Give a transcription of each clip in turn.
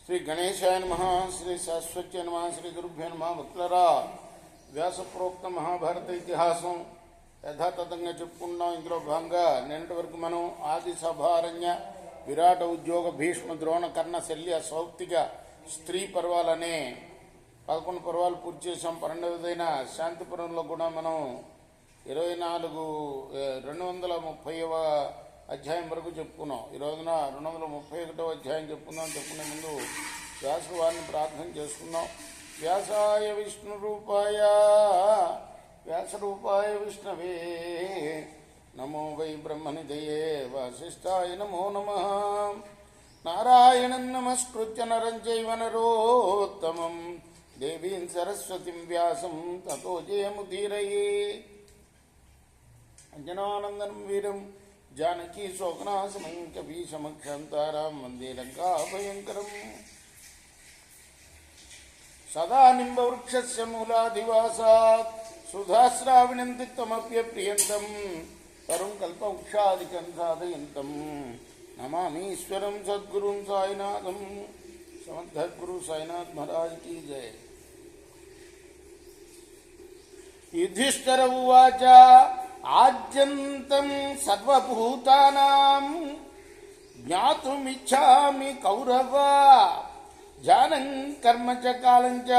శ్రీ గణేశాయ నమః, శ్రీ శాశ్వత్య నమః, శ్రీ గురుభ్యో నమః. భక్తులరా, వ్యాసప్రోక్త మహాభారత ఇతిహాసం యథాతథంగా చెప్పుకున్నాం. ఇందులో భాగంగా నిన్నటి వరకు మనం ఆది సభారణ్య విరాట ఉద్యోగ భీష్మ ద్రోణ కర్ణ శల్య సౌప్తిక స్త్రీ పర్వాలనే 11 పర్వాలు పూర్తి చేసాం. 12వదైన శాంతిపురంలో కూడా మనం 230వ అధ్యాయం వరకు చెప్పుకున్నాం. ఈ రోజున 231వ అధ్యాయం చెప్పుకునే ముందు వ్యాసు వారిని ప్రార్థన చేసుకున్నాం. వ్యాసాయ విష్ణు రూపాయ వ్యాసరూపాయ విష్ణవే నమో వై బ్రహ్మనిధయే వాసిష్ఠాయ నమో నమః. నారాయణం నమస్కృత్య నరం చైవ నరోత్తమం దేవీం సరస్వతిం వ్యాసం తతో జయముదీరయే. అంజనానందనం వీరం జానకీ శోకనాశనం కపీశమక్షంతారాం వందే లంకాభయంకరం. సదా నింబవృక్షస్య మూలాదివాసాత్ సుధాశ్రావిణం తిక్తమప్యప్రియంతం తరుం కల్పవృక్షాదికం సాధయంతం నమామీశ్వరం సద్గురుం సాయినాథం. సమర్థగురు సాయినాథ్ మహారాజ్ కీ జయ. యుధిష్ఠిర ఉవాచ ఆద్యంతం సర్వభూతానాం జ్ఞాతుమిచ్ఛామి కౌరవ జానం కర్మ చ కాలం చ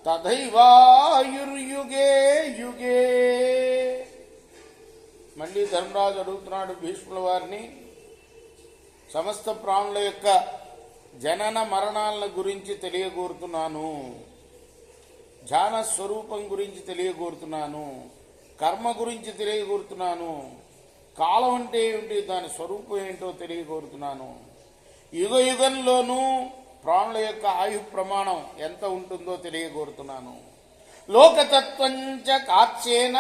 తథైవాయుర్యుగే యుగే. మళ్ళీ ధర్మరాజు అడుగుతున్నాడు భీష్ముల వారిని, సమస్త ప్రాణుల యొక్క జనన మరణాల గురించి తెలియగోరుతున్నాను, ధ్యాన స్వరూపం గురించి తెలియగోరుతున్నాను, కర్మ గురించి తెలియగోరుతున్నాను, కాలం అంటే ఏమిటి, దాని స్వరూపం ఏంటో తెలియగోరుతున్నాను, యుగ యుగంలోనూ ప్రాణుల యొక్క ఆయు ప్రమాణం ఎంత ఉంటుందో తెలియగోరుతున్నాను, లోకతత్వంచ కాచ్యేన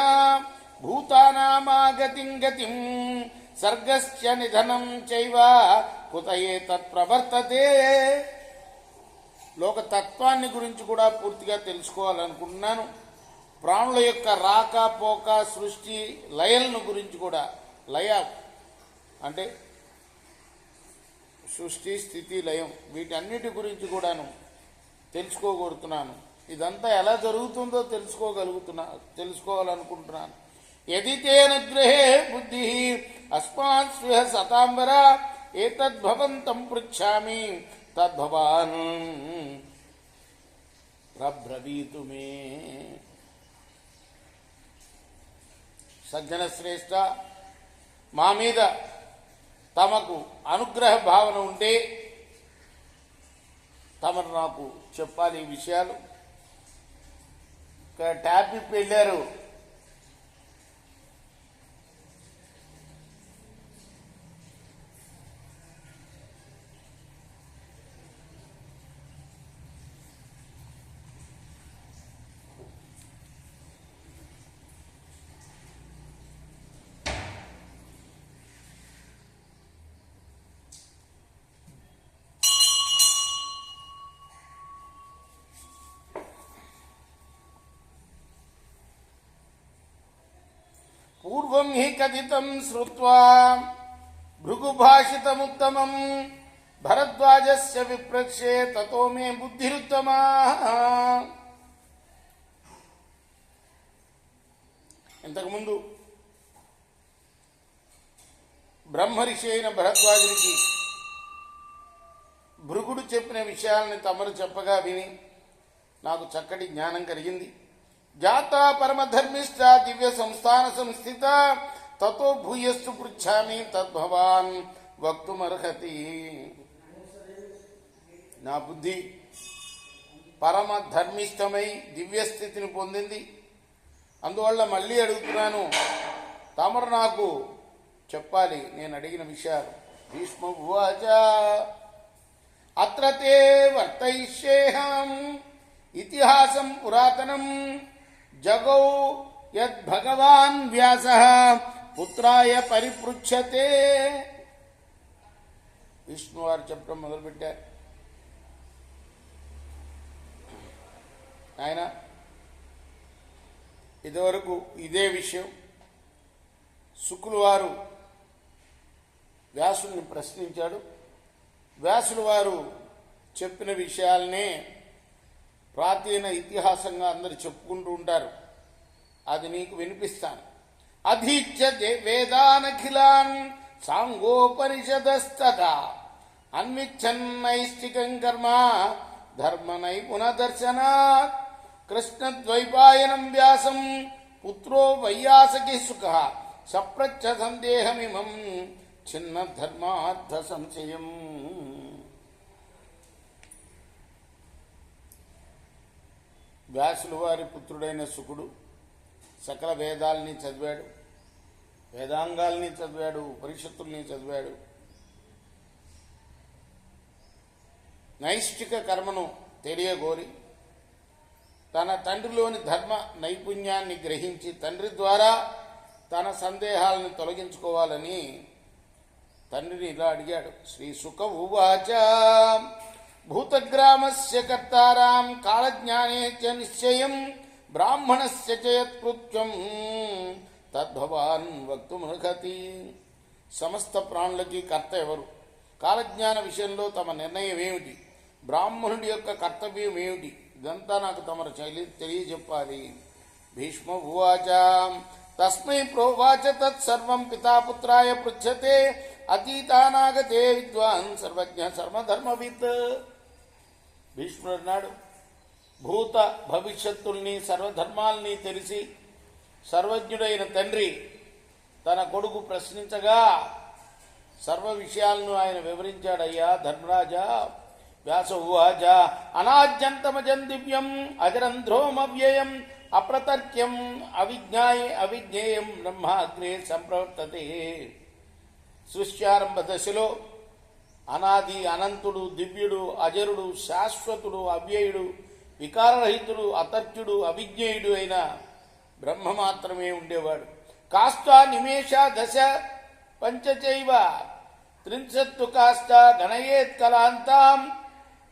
భూతానామాగతిం గతిం సర్గస్య నిధనం చైవ కుతయే తత్ప్రవర్తతే. లోకతత్వాన్ని గురించి కూడా పూర్తిగా తెలుసుకోవాలనుకుంటున్నాను. ప్రాణుల యొక్క రాక పోక సృష్టి లయలను గురించి కూడా, లయ అంటే సృష్టి స్థితి లయం, వీటన్నిటి గురించి కూడాను తెలుసుకోగలుగుతున్నాను. ఇదంతా ఎలా జరుగుతుందో తెలుసుకోవాలనుకుంటున్నాను. యది తేనుగ్రహే బుద్ధి అస్మాత్ స్వహ సతాంబర ఏతద్భవంతం పృచ్ఛామి తద్భవాన్ ప్రబ్రవీతు మే. సజ్జన శ్రేష్ఠ, మా మీద తమకు అనుగ్రహ భావన ఉంటే తమరు నాకు చెప్పాలి ఈ విషయాలు. ట్యాప్ ఇప్పి వెళ్ళారు. పూర్వం హి కథితం శ్రుత్వా భృగుభాషితముత్తమం భరద్వాజస్య విప్రక్షే తతో మే బుద్ధిరుత్తమా. ఇంతకుముందు బ్రహ్మర్షి అయిన భరద్వాజునికి భృగుడు చెప్పిన విషయాలని తమరు చెప్పగా విని నాకు చక్కటి జ్ఞానం కలిగింది. జాత పరమధర్మిష్ట దివ్య సంస్థాన సంస్థిత తతో భూయస్సు పృచ్ఛామి తద్భవాన్ వక్తుమర్హతి. నా బుద్ధి పరమ ధర్మిష్టమై దివ్యస్థితిని పొందింది. అందువల్ల మళ్ళీ అడుగుతున్నాను, తమరు నాకు చెప్పాలి నేను అడిగిన విషయాలు. భీష్మ ఉవాచ అత్ర తే వర్తయిష్యేహం ఇతిహాసం పురాతనం జగౌ యద్భగవాన్ వ్యాసః పుత్రాయ పరిపృచ్ఛతే. విష్ణువారు చెప్పడం మొదలుపెట్టారు. ఆయన ఇదివరకు ఇదే విషయం శుకులు వారు వ్యాసుని ప్రశ్నించాడు. వ్యాసుల వారు చెప్పిన విషయాలనే ప్రాచీన ఇతిహాసంగా అందరు చెప్పుకుంటూ ఉంటారు. అది నీకు వినిపిస్తాను. అధీత్య వేదానఖిలాన్ సాంగోపనిషదస్తథా అన్విచ్చన్నైష్టికం కర్మ ధర్మ నైపుణదర్శనాత్ కృష్ణద్వైపాయనం వ్యాసం పుత్రో వైయాసకి సుఖ సప్రచ్చ సందేహమిమం చిన్న ధర్మార్థ సంశయం. వ్యాసుల వారి పుత్రుడైన శుకుడు సకల వేదాల్ని చదివాడు, వేదాంగాల్ని చదివాడు, ఉపనిషత్తుల్ని చదివాడు. నైష్ఠిక కర్మను తెలియగోరి తన తండ్రిలోని ధర్మ నైపుణ్యాన్ని గ్రహించి తండ్రి ద్వారా తన సందేహాలను తొలగించుకోవాలని తండ్రిని ఇలా అడిగాడు. శ్రీ సుఖ ఉవాచ భూతగ్రామస్య కర్తారాం కాళజ్ఞానే చ నిశ్చయం బ్రాహ్మణస్య చ యత్కృత్యం తద్భవాన్ వక్తుమర్హతి. సమస్త ప్రాణులకి కర్త ఎవరు? కాలజ్ఞాన విషయంలో తమ నిర్ణయం ఏమిటి? బ్రాహ్మణుడి యొక్క కర్తవ్యం ఏమిటి? ఇదంతా నాకు తమరు తెలియజెప్పాలి. భీష్మ ఉవాచ తస్మై ప్రోవాచ తత్సర్వం పితాపుత్రాయ పృచ్ఛతే అతీతానాగతే విద్వాన్ సర్వజ్ఞ సర్వధర్మవిత్. భీష్ముడు అన్నాడు, భూత భవిష్యత్తుల్ని సర్వధర్మాల్ని తెలిసి సర్వజ్ఞుడైన తండ్రి తన కొడుకు ప్రశ్నించగా సర్వ విషయాలను ఆయన వివరించాడయ్యా ధర్మరాజా. వ్యాస ఉవాచ అనాద్యంతమజం దివ్యం అజరంధ్రోమవ్యయం అప్రతర్క్యం అవిజ్ఞేయం బ్రహ్మాగ్రే సంప్రవర్తతే. సృష్ట్యారంభ దశలో అనాది అనంతుడు, దివ్యుడు, అజరుడు, శాశ్వతుడు, అవ్యయుడు, వికారరహితుడు, అతర్క్యుడు, అవిజ్ఞేయుడు అయిన బ్రహ్మ మాత్రమే ఉండేవాడు. కాష్ట నిమేష దశ పంచచైవ త్రింశత్తు కాష్ట గణయేత్ కలాంతాం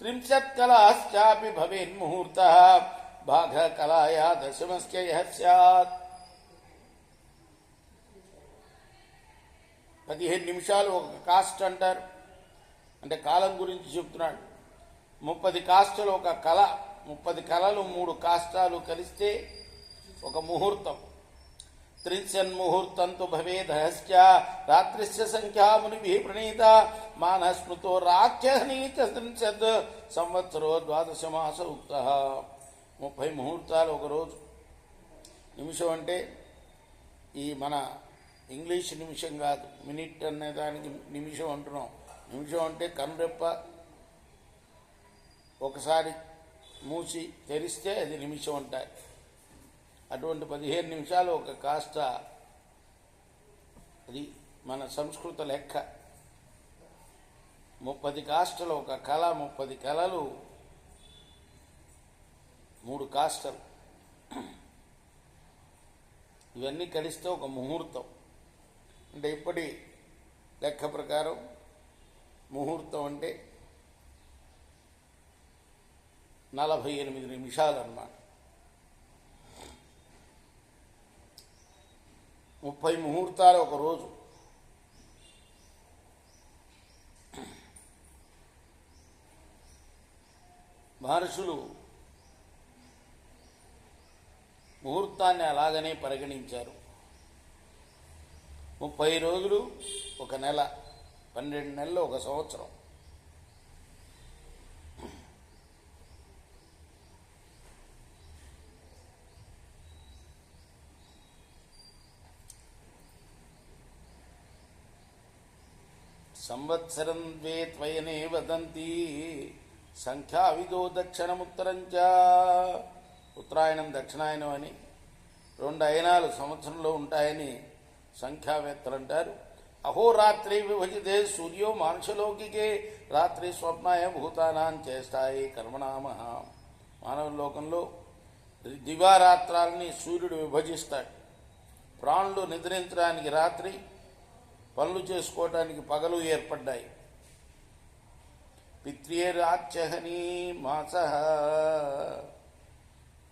త్రింశత్కలాశ్చాపి భవేన్ముహూర్త భాగ కళాయా దశమస్య యః స్యాత్. 15 నిమిషాలు ఒక కాస్ట్ అంటారు. అంటే కాలం గురించి చెప్తున్నాడు. 30 కాస్టలు ఒక కళ, 30 కళలు 3 కాష్టాలు కలిస్తే ఒక ముహూర్తం. త్రిశన్ముహూర్తంతో భవేదహశ్చ రాత్రిస్య సంఖ్యా మునిభిః ప్రణీత మానస్మృతో రాజ్యహనీత త్రింశద్ సంవత్సరో ద్వాదశ మాస ఉక్తః. 30 ముహూర్తాలు ఒకరోజు. నిమిషం అంటే ఈ మన ఇంగ్లీష్ నిమిషం కాదు, మినిట్ అనే దానికి నిమిషం అంటున్నాం. నిమిషం అంటే కనురెప్ప ఒకసారి మూసి తెరిస్తే అది నిమిషం అంటారు. అటువంటి 15 నిమిషాలు ఒక కాస్త. అది మన సంస్కృత లెక్క. 30 కాస్టలు ఒక కళ, 30 కళలు 3 కాస్టలు. ఇవన్నీ కలిస్తే ఒక ముహూర్తం. అంటే ఇప్పటి లెక్క ప్రకారం ముహూర్తం అంటే 48 నిమిషాలు అన్నమాట. 30 ముహూర్తాలు ఒక రోజు. మహర్షులు ముహూర్తాన్ని అలాగనే పరిగణించారు. 30 రోజులు ఒక నెల, 12 నెలలు ఒక సంవత్సరం. సంవత్సరం ద్వే త్వయనే వదంతి సంఖ్యావిదో దక్షిణముత్తరంచ. ఉత్తరాయణం దక్షిణాయనం అని 2 అయనాలు సంవత్సరంలో ఉంటాయని సంఖ్యావేత్తలు అంటారు. అహోరాత్రి విభజితే సూర్యో మానుషలోకికే రాత్రి స్వప్నాయ భూతానాం చేస్తాయి కర్మనామ. మానవ లోకంలో దివారాత్రాలని సూర్యుడు విభజిస్తాడు. ప్రాణులు నిద్రించడానికి రాత్రి, పనులు చేసుకోవటానికి పగలు ఏర్పడ్డాయి. పిత్రేరాచ్యహనీ మాస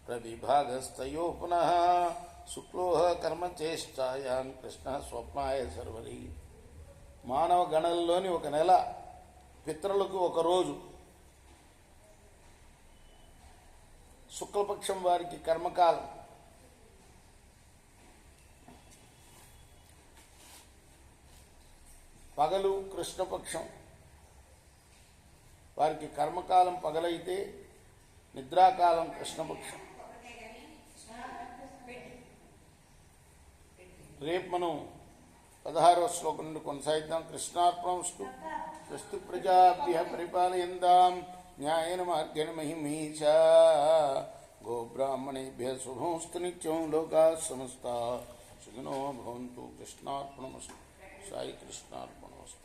ప్రవిభాగస్తయో పునః శుక్లోహ కర్మచేష్టాయాం కృష్ణ స్వప్నాయ సర్వరి. మానవ గణంలోని ఒక నెల, పితరులకు ఒక రోజు. శుక్లపక్షం వారికి కర్మకాలం, పగలు కృష్ణపక్షం వారికి కర్మకాలం పగలైతే నిద్రాకాలం కృష్ణపక్షం. రేపు మనం 16వ శ్లోకం నుండి కొనసాగిద్దాం. కృష్ణార్పణమస్తు. స్వస్తి ప్రజాభ్యః పరిపాలయంతాం న్యాయేన మార్గేణ మహిమీషా. గోబ్రాహ్మణేభ్యः శుభమస్తు నిత్యం. లోకాः సమస్తాः సుఖినో భవంతు. కృష్ణార్పణమస్తు. సాయి కృష్ణార్పణమస్తు.